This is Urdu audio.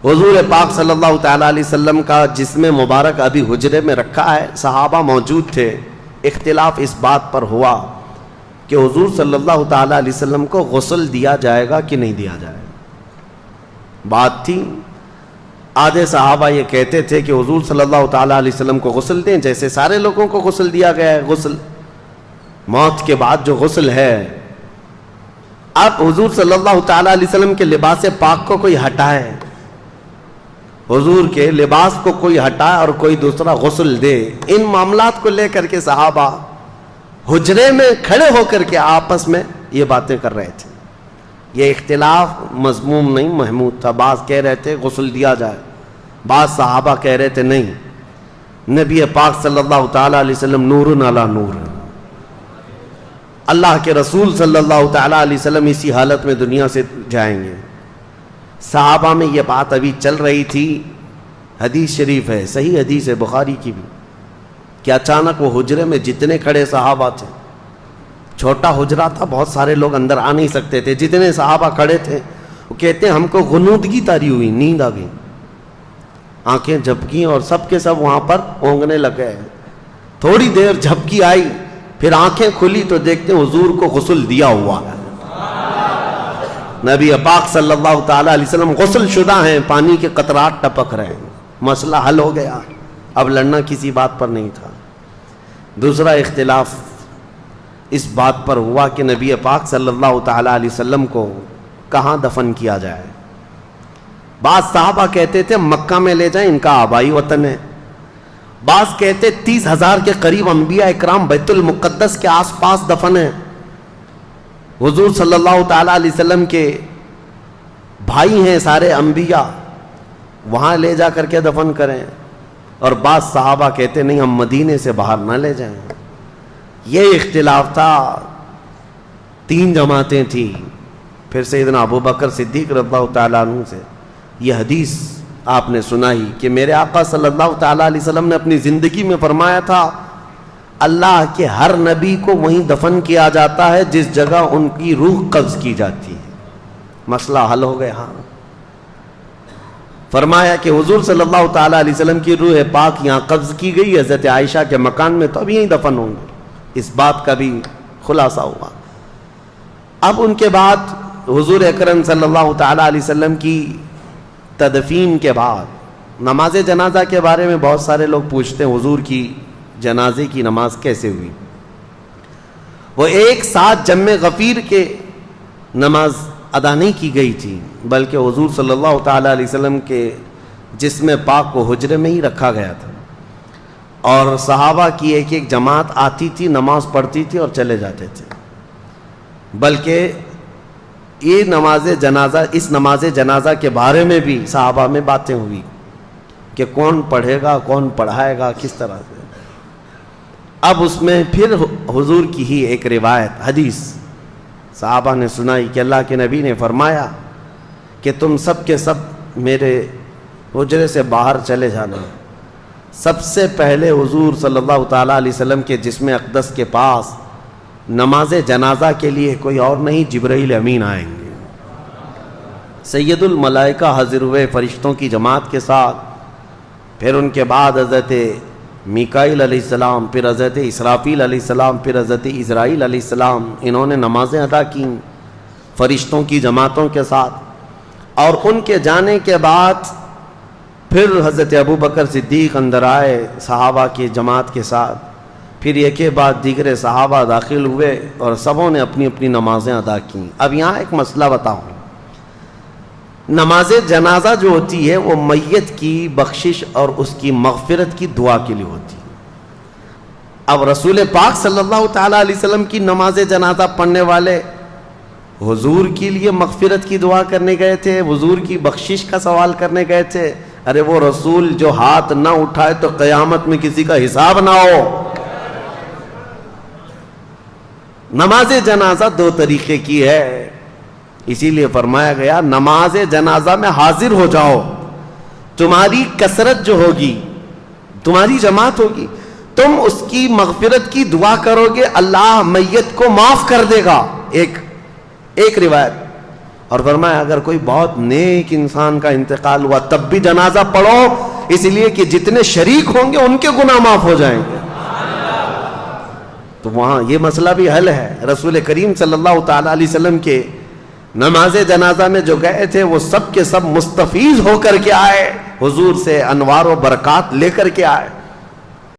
حضور پاک صلی اللہ تعالیٰ علیہ وسلم کا جسم مبارک ابھی حجرے میں رکھا ہے، صحابہ موجود تھے، اختلاف اس بات پر ہوا کہ حضور صلی اللہ تعالیٰ علیہ وسلم کو غسل دیا جائے گا کہ نہیں دیا جائے گا۔ بات تھی، آدھے صحابہ یہ کہتے تھے کہ حضور صلی اللہ تعالیٰ علیہ وسلم کو غسل دیں، جیسے سارے لوگوں کو غسل دیا گیا ہے، غسل موت کے بعد جو غسل ہے۔ اب حضور صلی اللہ تعالیٰ علیہ وسلم کے لباس پاک کو کوئی ہٹائے، حضور کے لباس کو کوئی ہٹائے اور کوئی دوسرا غسل دے، ان معاملات کو لے کر کے صحابہ حجرے میں کھڑے ہو کر کے آپس میں یہ باتیں کر رہے تھے۔ یہ اختلاف مذموم نہیں، محمود تھا۔ بعض کہہ رہے تھے غسل دیا جائے، بعض صحابہ کہہ رہے تھے نہیں، نبی پاک صلی اللہ تعالیٰ علیہ وسلم نور علی نور، اللہ کے رسول صلی اللہ تعالیٰ علیہ وسلم اسی حالت میں دنیا سے جائیں گے۔ صحابہ میں یہ بات ابھی چل رہی تھی، حدیث شریف ہے، صحیح حدیث ہے بخاری کی بھی، کہ اچانک وہ حجرے میں جتنے کھڑے صحابہ تھے، چھوٹا حجرہ تھا، بہت سارے لوگ اندر آ نہیں سکتے تھے، جتنے صحابہ کھڑے تھے وہ کہتے ہیں ہم کو غنودگی طاری ہوئی، نیند آ گئی، آنکھیں جھپکیں اور سب کے سب وہاں پر اونگنے لگے۔ تھوڑی دیر جھپکی آئی، پھر آنکھیں کھلی تو دیکھتے ہیں حضور کو غسل دیا ہوا ہے، نبی پاک صلی اللہ تعالیٰ علیہ وسلم غسل شدہ ہیں، پانی کے قطرات ٹپک رہے ہیں، مسئلہ حل ہو گیا، اب لڑنا کسی بات پر نہیں تھا۔ دوسرا اختلاف اس بات پر ہوا کہ نبی پاک صلی اللہ تعالیٰ علیہ وسلم کو کہاں دفن کیا جائے۔ بعض صحابہ کہتے تھے مکہ میں لے جائیں، ان کا آبائی وطن ہے، بعض کہتے 30,000 کے قریب انبیاء اکرام بیت المقدس کے آس پاس دفن ہیں، حضور صلی اللہ تعالیٰ علیہ وسلم کے بھائی ہیں سارے انبیاء، وہاں لے جا کر کے دفن کریں، اور بعض صحابہ کہتے نہیں ہم مدینے سے باہر نہ لے جائیں۔ یہ اختلاف تھا، 3 جماعتیں تھیں۔ پھر سیدنا ابو بکر صدیق رضی اللہ تعالیٰ عنہ سے یہ حدیث آپ نے سنائی کہ میرے آقا صلی اللہ تعالیٰ علیہ وسلم نے اپنی زندگی میں فرمایا تھا اللہ کے ہر نبی کو وہیں دفن کیا جاتا ہے جس جگہ ان کی روح قبض کی جاتی ہے۔ مسئلہ حل ہو گیا۔ ہاں، فرمایا کہ حضور صلی اللہ تعالیٰ علیہ وسلم کی روح پاک یہاں قبض کی گئی، حضرت عائشہ کے مکان میں، تو اب یہیں دفن ہوں گے۔ اس بات کا بھی خلاصہ ہوا۔ اب ان کے بعد حضور اکرم صلی اللہ تعالیٰ علیہ وسلم کی تدفین کے بعد نماز جنازہ کے بارے میں بہت سارے لوگ پوچھتے ہیں حضور کی جنازے کی نماز کیسے ہوئی۔ وہ ایک ساتھ جمع غفیر کے نماز ادا نہیں کی گئی تھی، بلکہ حضور صلی اللہ تعالیٰ علیہ وسلم کے جسم پاک کو حجرے میں ہی رکھا گیا تھا، اور صحابہ کی ایک ایک جماعت آتی تھی، نماز پڑھتی تھی اور چلے جاتے تھے۔ بلکہ یہ اس نماز جنازہ کے بارے میں بھی صحابہ میں باتیں ہوئی کہ کون پڑھے گا، کون پڑھائے گا، کس طرح سے۔ اب اس میں پھر حضور کی ہی ایک روایت حدیث صحابہ نے سنائی کہ اللہ کے نبی نے فرمایا کہ تم سب کے سب میرے حجرے سے باہر چلے جانا۔ سب سے پہلے حضور صلی اللہ تعالیٰ علیہ وسلم کے جسم اقدس کے پاس نماز جنازہ کے لیے کوئی اور نہیں، جبرائیل امین آئیں گے، سید الملائکہ حاضر ہوئے فرشتوں کی جماعت کے ساتھ، پھر ان کے بعد حضرت میکائیل علیہ السلام، پھر حضرت اسرافیل علیہ السلام، پھر حضرت اسرائیل علیہ السلام، انہوں نے نمازیں ادا کیں فرشتوں کی جماعتوں کے ساتھ، اور ان کے جانے کے بعد پھر حضرت ابو بکر صدیق اندر آئے صحابہ کی جماعت کے ساتھ، پھر ایک کے بعد دیگر صحابہ داخل ہوئے اور سبوں نے اپنی اپنی نمازیں ادا کیں۔ اب یہاں ایک مسئلہ بتاؤں، نماز جنازہ جو ہوتی ہے وہ میت کی بخشش اور اس کی مغفرت کی دعا کے لیے ہوتی ہے۔ اب رسول پاک صلی اللہ تعالیٰ علیہ وسلم کی نماز جنازہ پڑھنے والے حضور کے لیے مغفرت کی دعا کرنے گئے تھے، حضور کی بخشش کا سوال کرنے گئے تھے۔ ارے وہ رسول جو ہاتھ نہ اٹھائے تو قیامت میں کسی کا حساب نہ ہو۔ نماز جنازہ 2 طریقے کی ہے، اسی لیے فرمایا گیا نماز جنازہ میں حاضر ہو جاؤ، تمہاری کثرت جو ہوگی، تمہاری جماعت ہوگی، تم اس کی مغفرت کی دعا کرو گے، اللہ میت کو معاف کر دے گا۔ ایک روایت، اور فرمایا اگر کوئی بہت نیک انسان کا انتقال ہوا تب بھی جنازہ پڑھو، اس لیے کہ جتنے شریک ہوں گے ان کے گناہ معاف ہو جائیں گے۔ تو وہاں یہ مسئلہ بھی حل ہے۔ رسول کریم صلی اللہ تعالی علیہ وسلم کے نماز جنازہ میں جو گئے تھے وہ سب کے سب مستفیض ہو کر کے آئے، حضور سے انوار و برکات لے کر کے آئے۔